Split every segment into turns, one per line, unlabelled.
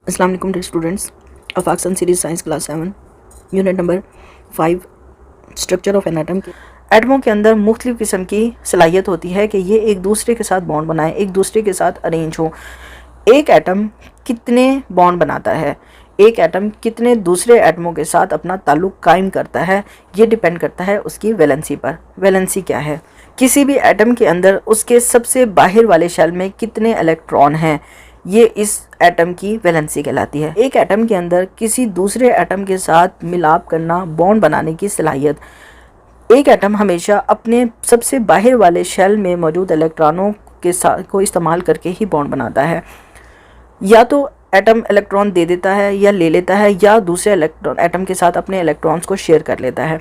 अस्सलाम वालेकुम dear students of Axon series science class 7 unit number 5 structure of an atom. एटमों के अंदर मुख्तलिफ़ किस्म की सलाहियत होती है कि ये एक दूसरे के साथ बॉन्ड बनाएं, एक दूसरे के साथ अरेंज हो। एक एटम कितने बॉन्ड बनाता है, एक एटम कितने दूसरे एटमों के साथ अपना ताल्लुक़ कायम करता है, ये डिपेंड करता है उसकी वैलेंसी पर। वैलेंसी क्या है? किसी भी एटम के अंदर उसके सबसे बाहर वाले शेल में कितने इलेक्ट्रॉन हैं, ये इस एटम की वैलेंसी कहलाती है। एक एटम के अंदर किसी दूसरे एटम के साथ मिलाप करना, बॉन्ड बनाने की सलाहियत। एक एटम हमेशा अपने सबसे बाहर वाले शेल में मौजूद इलेक्ट्रॉनों के साथ को इस्तेमाल करके ही बॉन्ड बनाता है। या तो एटम इलेक्ट्रॉन दे देता है या ले लेता है, या दूसरे एटम के साथ अपने इलेक्ट्रॉन्स को शेयर कर लेता है।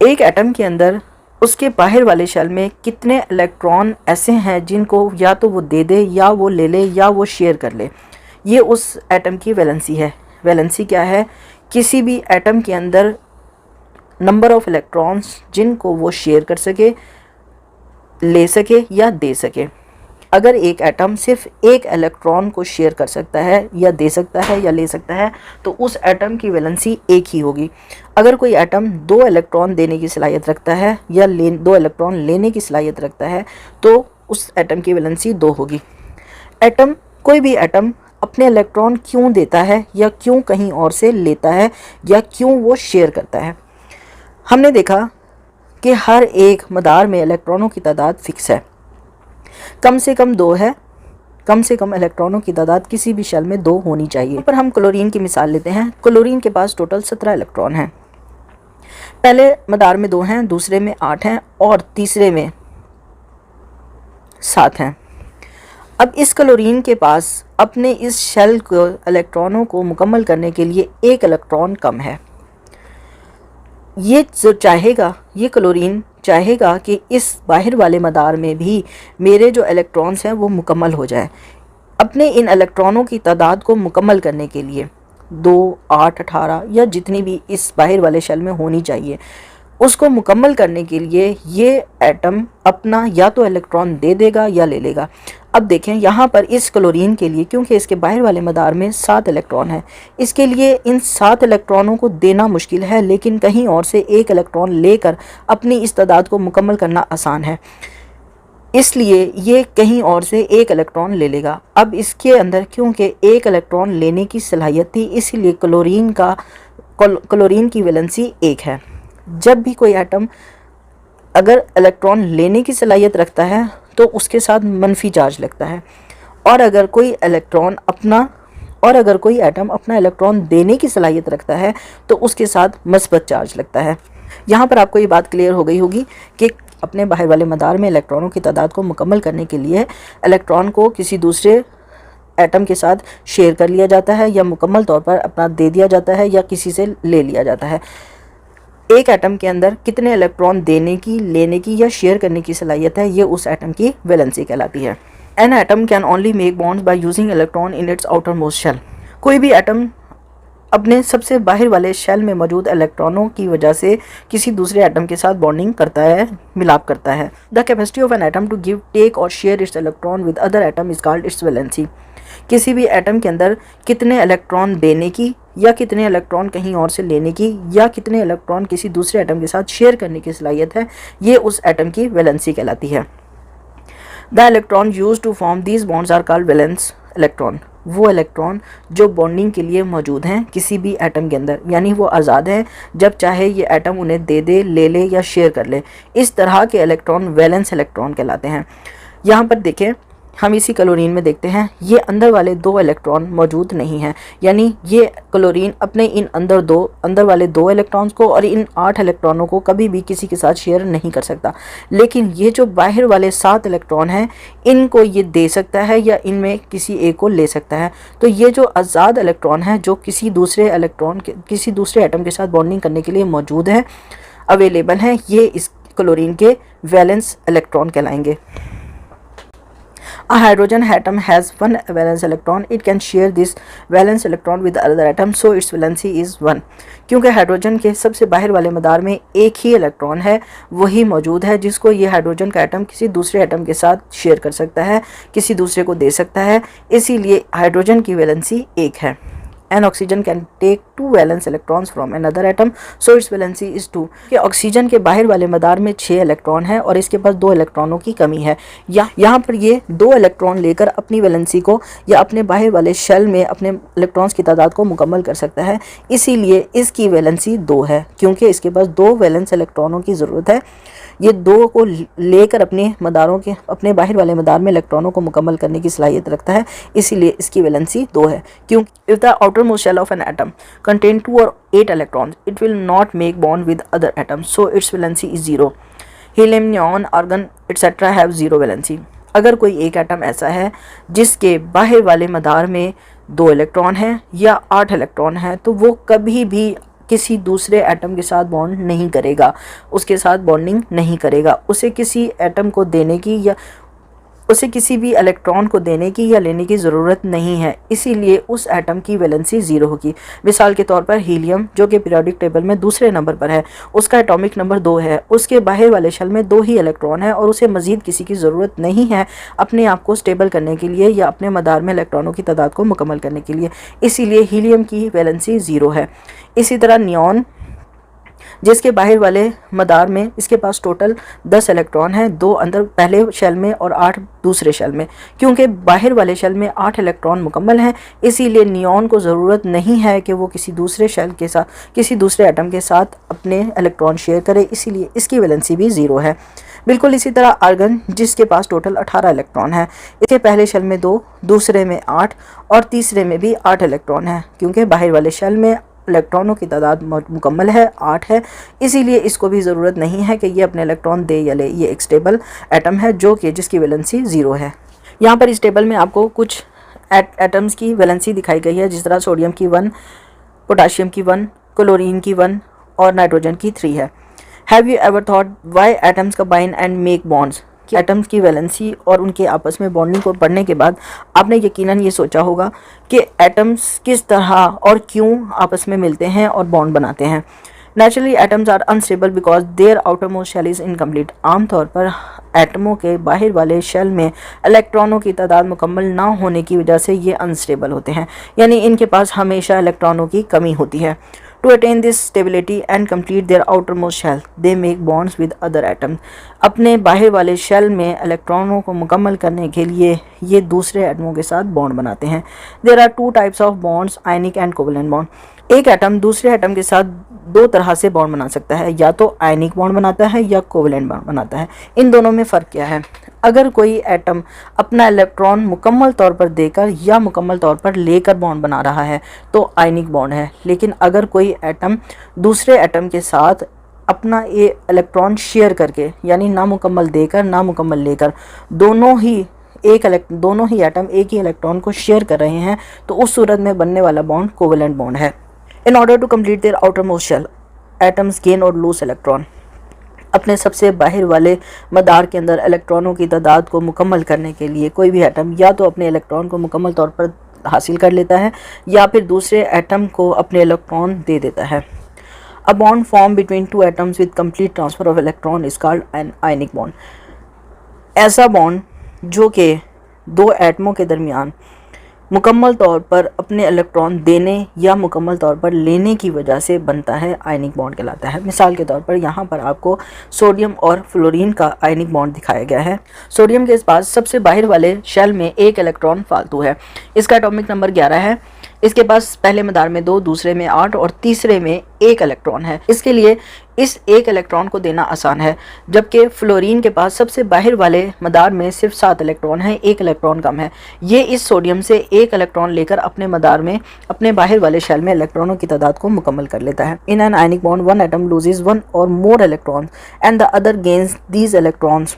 एक एटम के अंदर उसके बाहर वाले शेल में कितने इलेक्ट्रॉन ऐसे हैं जिनको या तो वो दे दे, या वो ले ले, या वो शेयर कर ले, ये उस एटम की वैलेंसी है। वैलेंसी क्या है? किसी भी एटम के अंदर नंबर ऑफ इलेक्ट्रॉन्स जिनको वो शेयर कर सके, ले सके या दे सके। अगर एक एटम सिर्फ एक इलेक्ट्रॉन को शेयर कर सकता है, या दे सकता है, या ले सकता है, तो उस एटम की वैलेंसी एक ही होगी। अगर कोई एटम 2 इलेक्ट्रॉन देने की सलाहियत रखता है या 2 इलेक्ट्रॉन लेने की सलाहियत रखता है, तो उस एटम की वैलेंसी 2 होगी। कोई भी एटम अपने इलेक्ट्रॉन क्यों देता है, या क्यों कहीं और से लेता है, या क्यों वो शेयर करता है? हमने देखा कि हर एक मदार में इलेक्ट्रॉनों की तादाद फिक्स है, कम से कम 2 है। कम से कम इलेक्ट्रॉनों की तादाद किसी भी शेल में 2 होनी चाहिए। पर हम क्लोरीन की मिसाल लेते हैं। क्लोरीन के पास टोटल 17 इलेक्ट्रॉन हैं। पहले मदार में 2 हैं, दूसरे में 8 हैं, और तीसरे में 7 हैं। अब इस क्लोरीन के पास अपने इस शेल को इलेक्ट्रॉनों को मुकम्मल करने के लिए 1 इलेक्ट्रॉन कम है। ये जो चाहेगा, ये क्लोरीन चाहेगा कि इस बाहर वाले मदार में भी मेरे जो इलेक्ट्रॉन्स हैं वो मुकम्मल हो जाए। अपने इन इलेक्ट्रॉनों की तादाद को मुकम्मल करने के लिए 2, 8, 18 या जितनी भी इस बाहर वाले शेल में होनी चाहिए, उसको मुकम्मल करने के लिए ये एटम अपना या तो इलेक्ट्रॉन दे देगा या ले लेगा। अब देखें यहाँ पर इस क्लोरीन के लिए, क्योंकि इसके बाहर वाले मदार में 7 इलेक्ट्रॉन है, इसके लिए इन 7 इलेक्ट्रॉनों को देना मुश्किल है, लेकिन कहीं और से 1 इलेक्ट्रॉन लेकर अपनी इस तादाद को मुकम्मल करना आसान है। इसलिए ये कहीं और से 1 इलेक्ट्रॉन ले लेगा। अब इसके अंदर क्योंकि 1 इलेक्ट्रॉन लेने की सलाहियत थी, इसीलिए क्लोरीन की वैलेंसी 1 है। जब भी कोई एटम अगर इलेक्ट्रॉन लेने की सलाहियत रखता है तो उसके साथ मनफी चार्ज लगता है, और अगर कोई एटम अपना इलेक्ट्रॉन देने की सलाहियत रखता है तो उसके साथ मस्बत चार्ज लगता है। यहाँ पर आपको ये बात क्लियर हो गई होगी कि अपने बाहर वाले मदार में इलेक्ट्रॉनों की तादाद को मुकम्मल करने के लिए इलेक्ट्रॉन को किसी दूसरे एटम के साथ शेयर कर लिया जाता है, या मुकम्मल तौर पर अपना दे दिया जाता है, या किसी से ले लिया जाता है। एक एटम के अंदर कितने इलेक्ट्रॉन देने की, लेने की या शेयर करने की सलाहियत है, ये उस एटम की वैलेंसी कहलाती है। An atom can only make bonds by using electron in its outer most shell. कोई भी एटम अपने सबसे बाहर वाले शेल में मौजूद इलेक्ट्रॉनों की वजह से किसी दूसरे एटम के साथ बॉन्डिंग करता है, मिलाप करता है। The capacity of an atom to give, take or share its electron with other atom is called its valency. किसी भी एटम के अंदर कितने इलेक्ट्रॉन देने की, या कितने इलेक्ट्रॉन कहीं और से लेने की, या कितने इलेक्ट्रॉन किसी दूसरे एटम के साथ शेयर करने की सलाहियत है, ये उस एटम की वैलेंसी कहलाती है। The electron use to form these bonds are called valence electron. वो इलेक्ट्रॉन जो बॉन्डिंग के लिए मौजूद हैं किसी भी एटम के अंदर, यानी वो आज़ाद हैं, जब चाहे ये एटम उन्हें दे दे, ले ले या शेयर कर ले, इस तरह के इलेक्ट्रॉन वैलेंस इलेक्ट्रॉन कहलाते हैं। यहाँ पर देखें, हम इसी क्लोरीन में देखते हैं, ये अंदर वाले 2 इलेक्ट्रॉन मौजूद नहीं हैं, यानी ये क्लोरीन अपने इन अंदर वाले 2 इलेक्ट्रॉन्स को और इन 8 इलेक्ट्रॉनों को कभी भी किसी के साथ शेयर नहीं कर सकता। लेकिन ये जो बाहर वाले 7 इलेक्ट्रॉन हैं, इनको ये दे सकता है, या इनमें किसी एक को ले सकता है। तो ये जो आज़ाद इलेक्ट्रॉन है, जो किसी दूसरे एटम के साथ बॉन्डिंग करने के लिए मौजूद है, अवेलेबल हैं, ये इस क्लोरीन के वैलेंस इलेक्ट्रॉन कहलाएंगे। A hydrogen atom has one valence electron. It can share this valence electron with the other atom, so its valency is 1. क्योंकि हाइड्रोजन के सबसे बाहर वाले मदार में एक ही इलेक्ट्रॉन है, वही मौजूद है जिसको ये हाइड्रोजन का एटम किसी दूसरे एटम के साथ शेयर कर सकता है, किसी दूसरे को दे सकता है, इसीलिए हाइड्रोजन की वैलेंसी 1 है. An oxygen can take 2 valence electrons from another atom, so its valency is 2. कि ऑक्सीजन के बाहर वाले मदार में 6 इलेक्ट्रॉन है और इसके पास 2 इलेक्ट्रॉनों की कमी है. यहाँ पर ये 2 इलेक्ट्रॉन लेकर अपनी वैलेंसी को या अपने बाहर वाले शेल में अपने इलेक्ट्रॉन्स की तादाद को मुकम्मल कर सकता है, इसीलिए इसकी वैलेंसी 2 है, क्योंकि इसके पास 2 वैलेंस इलेक्ट्रॉनों की ज़रूरत है. ये 2 को लेकर अपने मदारों के अपने बाहर वाले मदार में इलेक्ट्रॉनों को मुकम्मल करने की सलाहियत रखता है, इसीलिए इसकी वैलेंसी 2 है. क्योंकि if the outermost shell of an atom contain 2 or 8 electrons, it will not make bond with other atoms, so its valency is 0. Helium, neon, argon etc. have 0 valency. अगर कोई एक एटम ऐसा है जिसके बाहर वाले मदार में 2 इलेक्ट्रॉन हैं या 8 इलेक्ट्रॉन हैं, तो वो कभी भी किसी दूसरे एटम के साथ बॉन्ड नहीं करेगा, उसके साथ बॉन्डिंग नहीं करेगा. उसे किसी एटम को देने की या उसे किसी भी इलेक्ट्रॉन को देने की या लेने की ज़रूरत नहीं है, इसीलिए उस एटम की वैलेंसी 0 होगी. मिसाल के तौर पर हीलियम, जो कि पीरियोडिक टेबल में दूसरे नंबर पर है, उसका एटॉमिक नंबर 2 है. उसके बाहर वाले शेल में 2 ही इलेक्ट्रॉन है और उसे मज़ीद किसी की ज़रूरत नहीं है अपने आप को स्टेबल करने के लिए या अपने मदार में इलेक्ट्रॉनों की तादाद को मुकम्मल करने के लिए, इसीलिए हीलियम की वैलेंसी 0 है. इसी तरह नियॉन, जिसके बाहर वाले मदार में इसके पास टोटल 10 इलेक्ट्रॉन हैं, 2 अंदर पहले शेल में और 8 दूसरे शेल में. क्योंकि बाहर वाले शेल में 8 इलेक्ट्रॉन मुकम्मल हैं, इसीलिए नियॉन को ज़रूरत नहीं है कि वो किसी दूसरे शेल के साथ किसी दूसरे एटम के साथ अपने इलेक्ट्रॉन शेयर करे, इसीलिए इसकी वैलेंसी भी 0 है. बिल्कुल इसी तरह आर्गन, जिसके पास टोटल 18 इलेक्ट्रॉन है, इसके पहले शेल में 2, दूसरे में 8 और तीसरे में भी 8 इलेक्ट्रॉन है. क्योंकि बाहर वाले शेल में इलेक्ट्रॉनों की तादाद मुकम्मल है, 8 है, इसीलिए इसको भी ज़रूरत नहीं है कि ये अपने इलेक्ट्रॉन दे या ले. ये एक स्टेबल एटम है जो कि जिसकी वैलेंसी 0 है. यहाँ पर इस टेबल में आपको कुछ एटम्स की वैलेंसी दिखाई गई है, जिस तरह सोडियम की 1, पोटाशियम की 1, क्लोरीन की 1 और नाइट्रोजन की 3 है. Have you ever thought why atoms combine and make bonds? कि एटम्स की वैलेंसी और उनके आपस में बॉन्डिंग को पढ़ने के बाद आपने यकीनन ये सोचा होगा कि एटम्स किस तरह और क्यों आपस में मिलते हैं और बॉन्ड बनाते हैं. Naturally atoms are unstable because their outermost shell is incomplete. आमतौर पर एटमों के बाहर वाले शेल में इलेक्ट्रॉनों की तादाद मुकम्मल ना होने की वजह से ये अनस्टेबल होते हैं, यानी इनके पास हमेशा इलेक्ट्रॉनों की कमी होती है. To attain this stability and complete their outermost shell, they make bonds with other atoms. अपने बाहर वाले शेल में इलेक्ट्रॉनों को मुकम्मल करने के लिए ये दूसरे एटमों के साथ बॉन्ड बनाते हैं. There are 2 types of bonds, ionic and covalent bond. एक एटम दूसरे एटम के साथ 2 तरह से बॉन्ड बना सकता है, या तो आयनिक बॉन्ड बनाता है या कोवेलेंट बॉन्ड बनाता है. इन दोनों में फ़र्क क्या है? अगर कोई एटम अपना इलेक्ट्रॉन मुकम्मल तौर पर देकर या मुकम्मल तौर पर लेकर बॉन्ड बना रहा है तो आयनिक बॉन्ड है. लेकिन अगर कोई एटम दूसरे एटम के साथ अपना ये इलेक्ट्रॉन शेयर करके, यानी नामुकम्मल देकर नामुकम्मल लेकर, दोनों ही एटम एक ही इलेक्ट्रॉन को शेयर कर रहे हैं, तो उस सूरत में बनने वाला बॉन्ड कोवेलेंट बॉन्ड है. In order to complete their outermost shell, atoms gain or lose electron. अपने सबसे बाहर वाले मदार के अंदर इलेक्ट्रॉनों की तादाद को मुकम्मल करने के लिए कोई भी एटम या तो अपने इलेक्ट्रॉन को मुकम्मल तौर पर हासिल कर लेता है या फिर दूसरे एटम को अपने इलेक्ट्रॉन दे देता है. A bond form between 2 atoms with complete transfer of electron is called an ionic bond. ऐसा बॉन्ड जो कि 2 एटमों के दरमियान मुकम्मल तौर पर अपने इलेक्ट्रॉन देने या मुकम्मल तौर पर लेने की वजह से बनता है, आयनिक बॉन्ड कहलाता है. मिसाल के तौर पर यहाँ पर आपको सोडियम और फ्लोरीन का आयनिक बॉन्ड दिखाया गया है. सोडियम के पास सबसे बाहर वाले शेल में 1 इलेक्ट्रॉन फालतू है. इसका एटॉमिक नंबर 11 है. इसके पास पहले मदार में 2, दूसरे में 8 और तीसरे में 1 इलेक्ट्रॉन है. इसके लिए इस 1 इलेक्ट्रॉन को देना आसान है, जबकि फ्लोरीन के पास सबसे बाहर वाले मदार में सिर्फ 7 इलेक्ट्रॉन है, 1 इलेक्ट्रॉन कम है. ये इस सोडियम से 1 इलेक्ट्रॉन लेकर अपने मदार में अपने बाहर वाले शेल में इलेक्ट्रॉनों की तादाद को मुकम्मल कर लेता है. In an ionic bond 1 atom loses 1 और मोर electrons and the other gains these electrons.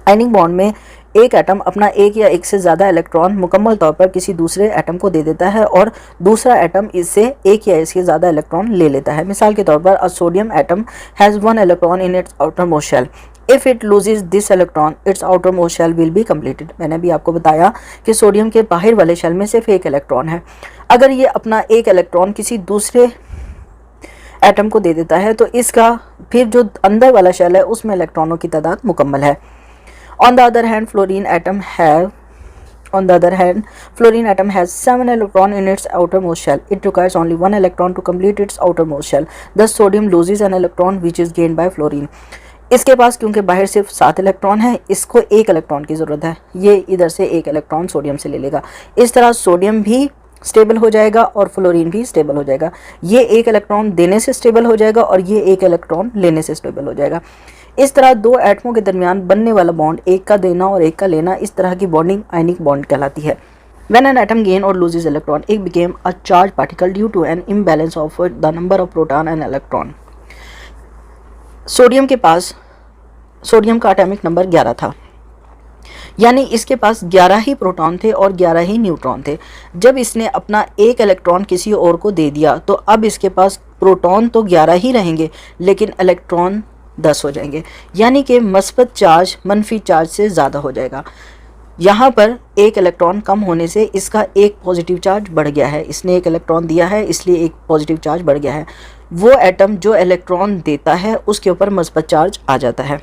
Ionic bond में एक एटम अपना 1 या 1 से ज़्यादा इलेक्ट्रॉन मुकम्मल तौर पर किसी दूसरे एटम को दे देता है और दूसरा एटम इससे 1 या इससे ज़्यादा इलेक्ट्रॉन ले लेता है. मिसाल के तौर पर a sodium atom has 1 electron in its outermost shell. If it loses this electron its outer most shell will be completed. मैंने भी आपको बताया कि सोडियम के बाहर वाले शेल में सिर्फ एक इलेक्ट्रॉन है। अगर ये अपना एक इलेक्ट्रॉन किसी दूसरे एटम को दे देता है तो इसका फिर जो अंदर वाला शेल है उसमें इलेक्ट्रॉनों की तादाद मुकम्मल है। On the other hand fluorine atom has 7 electrons in its outermost shell. It requires only 1 electron to complete its outermost shell. Thus sodium loses an electron which is gained by fluorine. इसके पास क्योंकि बाहर सिर्फ 7 electron है, इसको एक electron की ज़रूरत है, ये इधर से एक इलेक्ट्रॉन सोडियम से ले लेगा। इस तरह सोडियम भी स्टेबल हो जाएगा और फ्लोरीन भी स्टेबल हो जाएगा। ये एक इलेक्ट्रॉन देने से स्टेबल हो जाएगा और ये एक इलेक्ट्रॉन लेने से स्टेबल हो जाएगा। इस तरह दो एटमों के दरमियान बनने वाला बॉन्ड, एक का देना और एक का लेना, इस तरह की बॉन्डिंग आयनिक बॉन्ड कहलाती है। When an atom gain or loses electron, it became a charged particle due to an imbalance of the number of proton and electron. Sodium के पास सोडियम का एटॉमिक नंबर 11 था, यानी इसके पास 11 ही प्रोटॉन थे और 11 ही neutron थे। जब इसने अपना एक इलेक्ट्रॉन किसी और को दे दिया तो अब इसके पास प्रोटॉन तो 11 ही रहेंगे लेकिन इलेक्ट्रॉन 10 हो जाएंगे, यानी कि मस्बत चार्ज मनफी चार्ज से ज़्यादा हो जाएगा। यहाँ पर एक इलेक्ट्रॉन कम होने से इसका एक पॉजिटिव चार्ज बढ़ गया है। इसने एक इलेक्ट्रॉन दिया है इसलिए एक पॉजिटिव चार्ज बढ़ गया है। वो एटम जो इलेक्ट्रॉन देता है उसके ऊपर मस्बत चार्ज आ जाता है।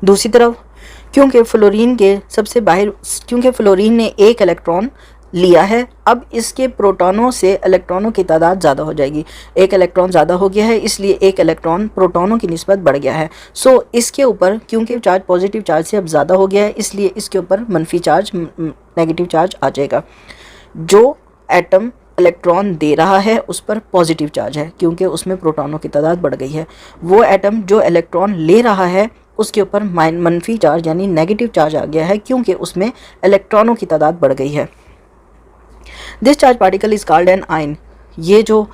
दूसरी तरफ क्योंकि फ्लोरीन ने एक इलेक्ट्रॉन लिया है, अब इसके प्रोटॉनों से इलेक्ट्रॉनों की तादाद ज़्यादा हो जाएगी। एक इलेक्ट्रॉन ज़्यादा हो गया है इसलिए एक इलेक्ट्रॉन प्रोटॉनों की निस्बत बढ़ गया है। सो इसके ऊपर क्योंकि चार्ज पॉजिटिव चार्ज से अब ज़्यादा हो गया है इसलिए इसके ऊपर मनफी चार्ज, नेगेटिव चार्ज आ जाएगा। जो एटम इलेक्ट्रॉन दे रहा है उस पर पॉजिटिव चार्ज है क्योंकि उसमें प्रोटॉनों की तादाद बढ़ गई है। वो एटम जो इलेक्ट्रॉन ले रहा है उसके ऊपर मनफी चार्ज यानी नेगेटिव चार्ज आ गया है क्योंकि उसमें इलेक्ट्रॉनों की तादाद बढ़ गई है। This charge particle is called an ion. ये जो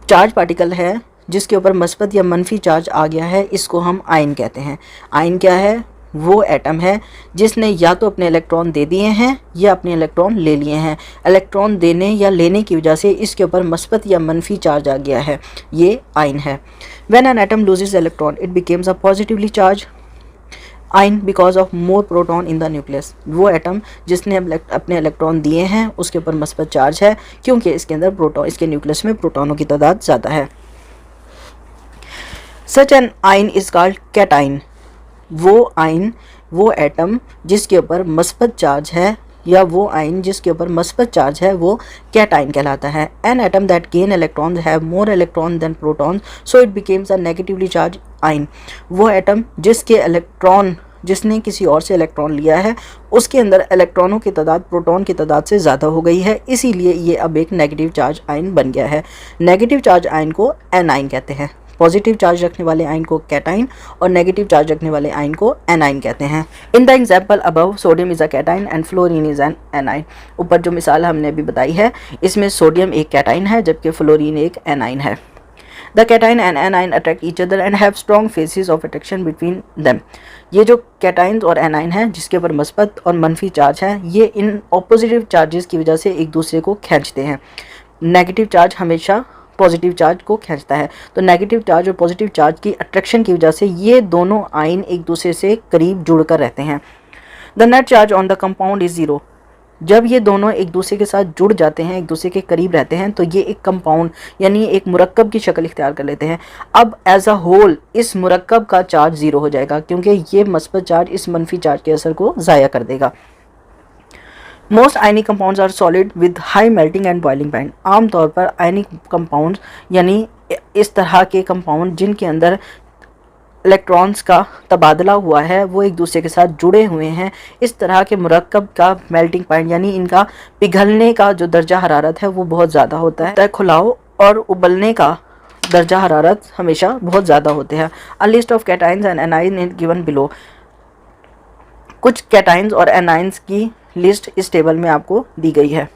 चार्ज पार्टिकल है जिसके ऊपर मस्बत या मनफी चार्ज आ गया है इसको हम आयन कहते हैं। आयन क्या है? वो एटम है जिसने या तो अपने इलेक्ट्रॉन दे दिए हैं या अपने इलेक्ट्रॉन ले लिए हैं। इलेक्ट्रॉन देने या लेने की वजह से इसके ऊपर मस्बत या मनफी चार्ज आ गया है, ये आयन है। When an atom loses electron it becomes a positively charge ion because of more proton in the nucleus. वो एटम जिसने अपने इलेक्ट्रॉन दिए हैं उसके ऊपर मस्बत चार्ज है क्योंकि इसके अंदर प्रोटॉन, इसके न्यूक्लियस में प्रोटॉनों की तादाद ज़्यादा है। Such an ion is called cation. वो आयन, वो एटम जिसके ऊपर मस्बत चार्ज है या वो आयन जिसके ऊपर मस्बत चार्ज है वो कैटाइन कहलाता है। An atom that gain electrons have more electron than protons so it becomes a negatively charge ion. वो एटम जिसने किसी और से इलेक्ट्रॉन लिया है उसके अंदर इलेक्ट्रॉनों की तादाद प्रोटॉन की तादाद से ज़्यादा हो गई है, इसीलिए ये अब एक नेगेटिव चार्ज आयन बन गया है। नेगेटिव चार्ज आयन को एनाइन कहते हैं। पॉजिटिव चार्ज रखने वाले आयन को कैटाइन और नेगेटिव चार्ज रखने वाले आयन को एनाइन कहते हैं। In the example above sodium is a cation and fluorine is an A9. ऊपर जो मिसाल हमने अभी बताई है इसमें सोडियम एक कैटाइन है जबकि फ्लोरीन एक एनाइन है। The cation and A9 attract each other and have strong faces of attraction between them. ये जो कैटाइन और एनाइन है जिसके ऊपर मस्बत और मनफी चार्ज है ये इन ऑपोजिटिव चार्जेस की वजह से एक दूसरे को खींचते हैं। नेगेटिव चार्ज हमेशा पॉजिटिव चार्ज को खींचता है, तो नेगेटिव चार्ज और पॉजिटिव चार्ज की अट्रैक्शन की वजह से ये दोनों आयन एक दूसरे से करीब जुड़कर रहते हैं। The net charge on the compound is 0। जब ये दोनों एक दूसरे के साथ जुड़ जाते हैं, एक दूसरे के करीब रहते हैं तो ये एक कंपाउंड यानी एक मुरक्कब की शक्ल इख्तियार कर लेते हैं। अब एज अ होल इस मुरक्कब का चार्ज 0 हो जाएगा क्योंकि ये मस्बत चार्ज इस मनफी चार्ज के असर को ज़ाया कर देगा। Most ionic compounds are solid with high melting and boiling point. आमतौर पर आयनिक कंपाउंड्स यानी इस तरह के कंपाउंड जिनके अंदर इलेक्ट्रॉन्स का तबादला हुआ है वो एक दूसरे के साथ जुड़े हुए हैं, इस तरह के मुरक्कब का मेल्टिंग पॉइंट यानी इनका पिघलने का जो दर्जा हरारत है वो बहुत ज़्यादा होता है। खुलाव और उबलने का दर्जा हरारत हमेशा बहुत ज़्यादा होते हैं। A list of cations and anion is given below. कुछ कैटाइन्स और एनाइन्स की लिस्ट इस टेबल में आपको दी गई है।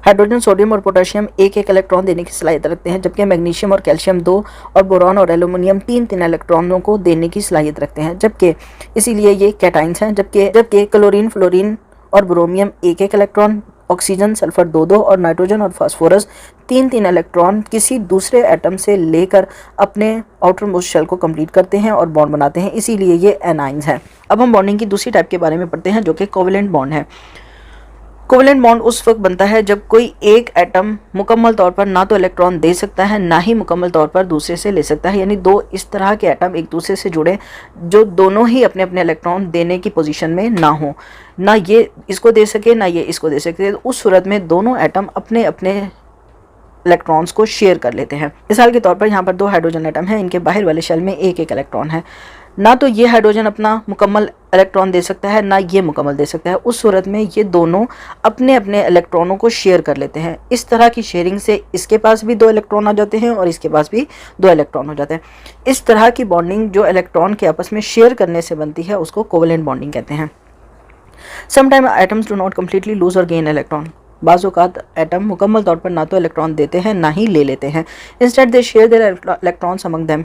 हाइड्रोजन, सोडियम और पोटेशियम एक एक इलेक्ट्रॉन देने की सलाहियत रखते हैं जबकि मैग्नीशियम और कैल्शियम 2 और बोरॉन और एल्यूमिनियम 3 इलेक्ट्रॉनों को देने की सलाहियत रखते हैं, जबकि इसीलिए ये कैटाइन्स हैं। जबकि क्लोरीन, फ्लोरीन और ब्रोमियम एक एक इलेक्ट्रॉन ऑक्सीजन, सल्फर 2-2 और नाइट्रोजन और फास्फोरस 3-3 इलेक्ट्रॉन किसी दूसरे एटम से लेकर अपने आउटर मोस्ट शेल को कंप्लीट करते हैं और बॉन्ड बनाते हैं, इसीलिए ये एनाइंस हैं। अब हम बॉन्डिंग की दूसरी टाइप के बारे में पढ़ते हैं जो कि कोवेलेंट बॉन्ड है। कोवेलेंट बॉन्ड उस वक्त बनता है जब कोई एक एटम मुकम्मल तौर पर ना तो इलेक्ट्रॉन दे सकता है ना ही मुकम्मल तौर पर दूसरे से ले सकता है, यानी दो इस तरह के एटम एक दूसरे से जुड़े जो दोनों ही अपने अपने इलेक्ट्रॉन देने की पोजीशन में ना हो, ना ये इसको दे सके ना ये इसको दे सके, तो उस सूरत में दोनों एटम अपने अपने इलेक्ट्रॉन्स को शेयर कर लेते हैं। मिसाल के तौर पर यहाँ पर 2 हाइड्रोजन एटम हैं, इनके बाहर वाले शेल में एक एक इलेक्ट्रॉन है, ना तो ये हाइड्रोजन अपना मुकम्मल इलेक्ट्रॉन दे सकता है ना ये मुकम्मल दे सकता है। उस सूरत में ये दोनों अपने अपने इलेक्ट्रॉनों को शेयर कर लेते हैं। इस तरह की शेयरिंग से इसके पास भी 2 इलेक्ट्रॉन आ जाते हैं और इसके पास भी 2 इलेक्ट्रॉन हो जाते हैं। इस तरह की बॉन्डिंग जो इलेक्ट्रॉन के आपस में शेयर करने से बनती है उसको कोवेलेंट बॉन्डिंग कहते हैं। Sometime atoms do not completely lose or gain electron. बाज़ औक़ात एटम मुकम्मल तौर पर ना तो इलेक्ट्रॉन देते हैं ना ही ले लेते हैं। Instead they share their electrons among them.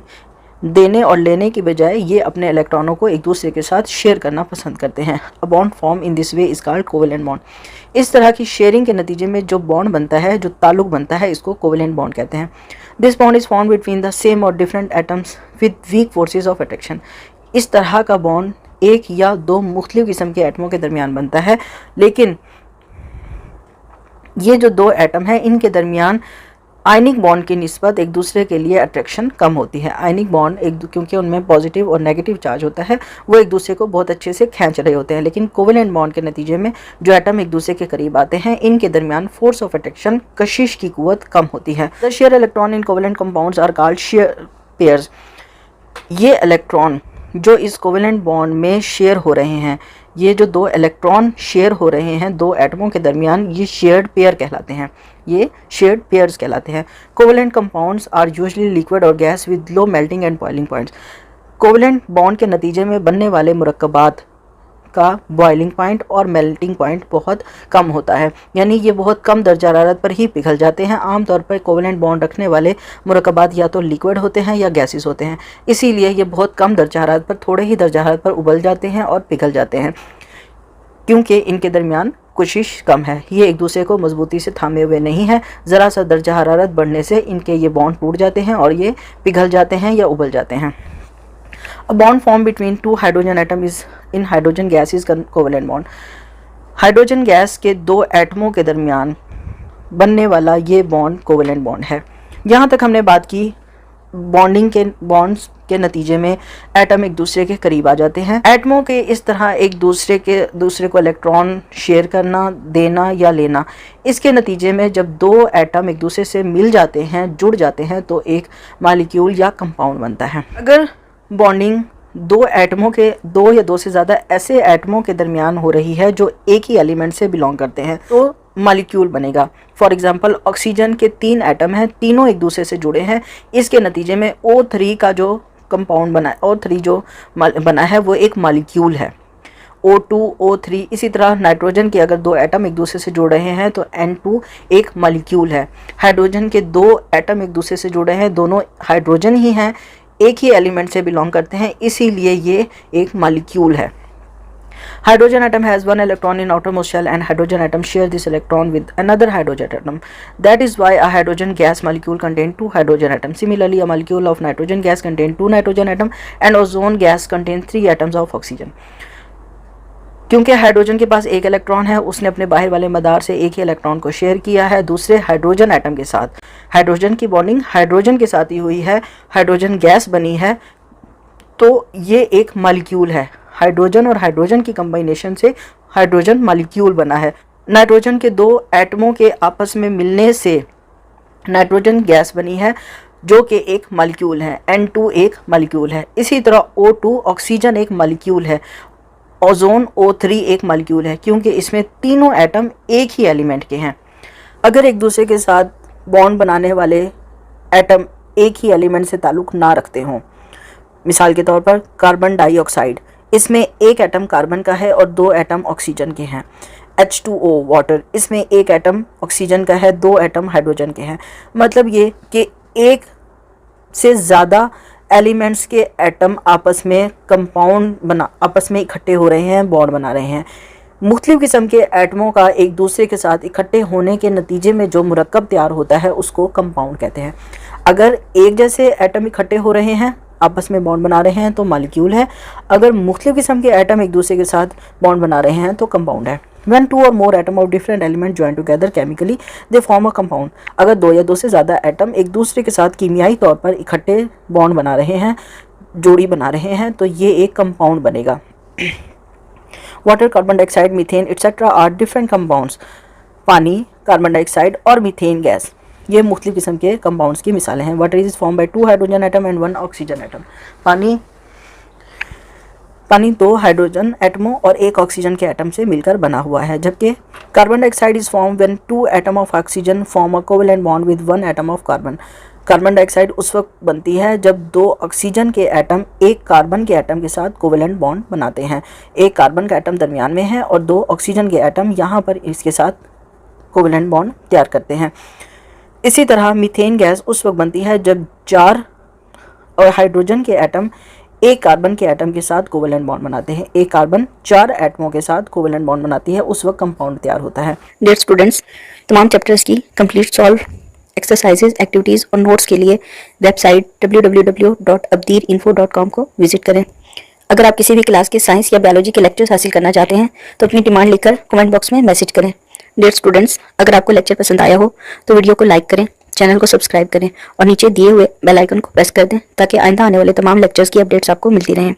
देने और लेने की बजाय ये अपने इलेक्ट्रॉनों को एक दूसरे के साथ शेयर करना पसंद करते हैं। A bond form in this way is called covalent bond. इस तरह की शेयरिंग के नतीजे में जो बॉन्ड बनता है, जो ताल्लुक बनता है, इसको कोवेलेंट बॉन्ड कहते हैं। This bond is form between the same or different atoms with weak forces of attraction. इस तरह का बॉन्ड एक या दो मुख्तलिफ किस्म के एटमों के दरमियान बनता है, लेकिन ये जो 2 एटम हैं इनके दरमियान आयनिक बॉन्ड की निस्बत एक दूसरे के लिए अट्रैक्शन कम होती है। आयनिक बॉन्ड क्योंकि उनमें पॉजिटिव और नेगेटिव चार्ज होता है, वो एक दूसरे को बहुत अच्छे से खींच रहे होते हैं, लेकिन कोवेलेंट बॉन्ड के नतीजे में जो एटम एक दूसरे के करीब आते हैं इनके दरमियान फोर्स ऑफ अट्रैक्शन, कशिश की कुव्वत कम होती है। The share electron in covalent compounds are called share pairs. ये इलेक्ट्रॉन जो इस कोवेलेंट बॉन्ड में शेयर हो रहे हैं, ये जो 2 इलेक्ट्रॉन शेयर हो रहे हैं 2 एटमों के दरमियान, ये शेयर्ड पेयर कहलाते हैं। ये शेयर्ड पेयर्स कहलाते हैं। Covalent compounds are usually liquid or gas with low melting and boiling points. Covalent bond के नतीजे में बनने वाले मुरक्कबात का बॉइलिंग पॉइंट और मेल्टिंग पॉइंट बहुत कम होता है, यानी ये बहुत कम दर्जा हरारत पर ही पिघल जाते हैं। आमतौर पर कोवेलेंट बॉन्ड रखने वाले मुरक्कबात या तो लिक्विड होते हैं या गैसेस होते हैं, इसीलिए ये बहुत कम दर्जा हरारत पर, थोड़े ही दर्जा हरारत पर उबल जाते हैं और पिघल जाते हैं, क्योंकि इनके दरमियान कोशिश कम है। ये एक दूसरे को मजबूती से थामे हुए नहीं है। ज़रा सा दर्जा हरारत बढ़ने से इनके ये बॉन्ड टूट जाते हैं और ये पिघल जाते हैं या उबल जाते हैं। A bond formed between 2 hydrogen atom is in hydrogen gas is covalent bond। Hydrogen gas के 2 एटमों के दरमियान बनने वाला ये बॉन्ड कोवेलेंट बॉन्ड है। यहाँ तक हमने बात की बॉन्डिंग के बॉन्ड्स के नतीजे में एटम एक दूसरे के करीब आ जाते हैं। एटमों के इस तरह एक दूसरे को इलेक्ट्रॉन शेयर करना, देना या लेना, इसके नतीजे में जब 2 एटम एक दूसरे से मिल जाते हैं, जुड़ जाते हैं, तो एक मॉलिक्यूल या कंपाउंड बनता है। अगर बॉन्डिंग 2 एटमों के 2 या 2 से ज़्यादा ऐसे एटमों के दरमियान हो रही है जो एक ही एलिमेंट से बिलोंग करते हैं, तो मॉलिक्यूल बनेगा। फॉर एग्जांपल ऑक्सीजन के 3 एटम हैं, तीनों एक दूसरे से जुड़े हैं, इसके नतीजे में O3 का जो कंपाउंड बना है, O3 जो बना है वो एक मॉलिक्यूल है। O2, O3, इसी तरह नाइट्रोजन के अगर 2 एटम एक दूसरे से जुड़ रहे हैं तो N2 एक मॉलिक्यूल है। हाइड्रोजन के 2 एटम एक दूसरे से जुड़े हैं, दोनों हाइड्रोजन ही हैं, एक ही एलिमेंट से बिलोंग करते हैं, इसीलिए ये एक मॉलिक्यूल है। Hydrogen atom has 1 electron in outermost shell and hydrogen atom share this electron with another hydrogen atom. That is why a hydrogen gas molecule contains 2 hydrogen atoms. Similarly, a molecule of nitrogen gas contains 2 nitrogen atoms and ozone gas contains 3 atoms of oxygen. क्योंकि hydrogen के पास एक electron है, उसने अपने बाहर वाले मदार से एक ही इलेक्ट्रॉन को शेयर किया है दूसरे हाइड्रोजन एटम के साथ। हाइड्रोजन की बॉन्डिंग हाइड्रोजन के साथ ही हुई है, हाइड्रोजन गैस बनी है, तो ये एक मॉलिक्यूल है। हाइड्रोजन और हाइड्रोजन की कंबाइनेशन से हाइड्रोजन मॉलिक्यूल बना है। नाइट्रोजन के 2 एटमों के आपस में मिलने से नाइट्रोजन गैस बनी है जो कि एक मॉलिक्यूल है। N2 एक मॉलिक्यूल है। इसी तरह O2 ऑक्सीजन एक मॉलिक्यूल है। ओजोन O3 एक मॉलिक्यूल है, क्योंकि इसमें तीनों एटम एक ही एलिमेंट के हैं। अगर एक दूसरे के साथ बॉन्ड बनाने वाले एटम एक ही एलिमेंट से ताल्लुक़ ना रखते हों, मिसाल के तौर पर कार्बन डाइऑक्साइड, इसमें एक एटम कार्बन का है और 2 एटम ऑक्सीजन के हैं। H2O वाटर, इसमें एक एटम ऑक्सीजन का है, 2 एटम हाइड्रोजन के हैं। मतलब ये कि एक से ज़्यादा एलिमेंट्स के एटम आपस में कंपाउंड आपस में इकट्ठे हो रहे हैं, बॉन्ड बना रहे हैं। मुख्तलिफ किस्म के एटमों का एक दूसरे के साथ इकट्ठे होने के नतीजे में जो मुरक्कब तैयार होता है उसको कंपाउंड कहते हैं। अगर एक जैसे एटम इकट्ठे हो रहे हैं, आपस में बॉन्ड बना रहे हैं तो मॉलिक्यूल है। अगर मुख्तलिफ किस्म के एटम एक दूसरे के साथ बॉन्ड बना रहे हैं तो कंपाउंड है। When two or more atom of different element join together chemically, they form a compound. अगर दो या दो से ज़्यादा एटम एक दूसरे के साथ कीमियाई तौर पर इकट्ठे बॉन्ड बना रहे हैं, जोड़ी बना रहे हैं, तो ये एक कंपाउंड बनेगा। Water, carbon dioxide, methane etcetera are different compounds. पानी, कार्बन डाइऑक्साइड और मीथेन गैस, ये मुख्तलिफ किस्म के कंपाउंड्स की मिसालें हैं। Water is form by 2 hydrogen atom and 1 oxygen atom. पानी 2 हाइड्रोजन एटमों और 1 ऑक्सीजन के एटम से मिलकर बना हुआ है, जबकि carbon dioxide is form when 2 atom of oxygen form a covalent bond with 1 atom of carbon. Carbon dioxide उस वक्त बनती है जब 2 ऑक्सीजन के एटम एक कार्बन के एटम के साथ कोवेलेंट बॉन्ड बनाते हैं। एक कार्बन का एटम दरमियान में है और 2 ऑक्सीजन के एटम यहाँ पर इसके साथ कोवेलेंट बॉन्ड तैयार करते हैं। इसी तरह मीथेन गैस उस वक्त बनती है जब 4 और हाइड्रोजन के एटम एक कार्बन के एटम के साथ कोवेलेंट बॉन्ड बनाते हैं। एक कार्बन 4 एटमों के साथ कोवेलेंट बॉन्ड बनाती है, उस वक्त कंपाउंड तैयार होता है।
डियर स्टूडेंट्स, तमाम चैप्टर्स की कंप्लीट सॉल्व एक्सरसाइजेज, एक्टिविटीज़ और नोट्स के लिए वेबसाइट www.abdirinfo.com को विजिट करें। अगर आप किसी भी क्लास के साइंस या बायोलॉजी के लेक्चर्स हासिल करना चाहते हैं तो अपनी डिमांड लिखकर कमेंट बॉक्स में मैसेज करें। डियर स्टूडेंट्स, अगर आपको लेक्चर पसंद आया हो तो वीडियो को लाइक करें, चैनल को सब्सक्राइब करें और नीचे दिए हुए बेल आइकन को प्रेस कर दें ताकि आइंदा आने वाले तमाम लेक्चर्स की अपडेट्स आपको मिलती रहें।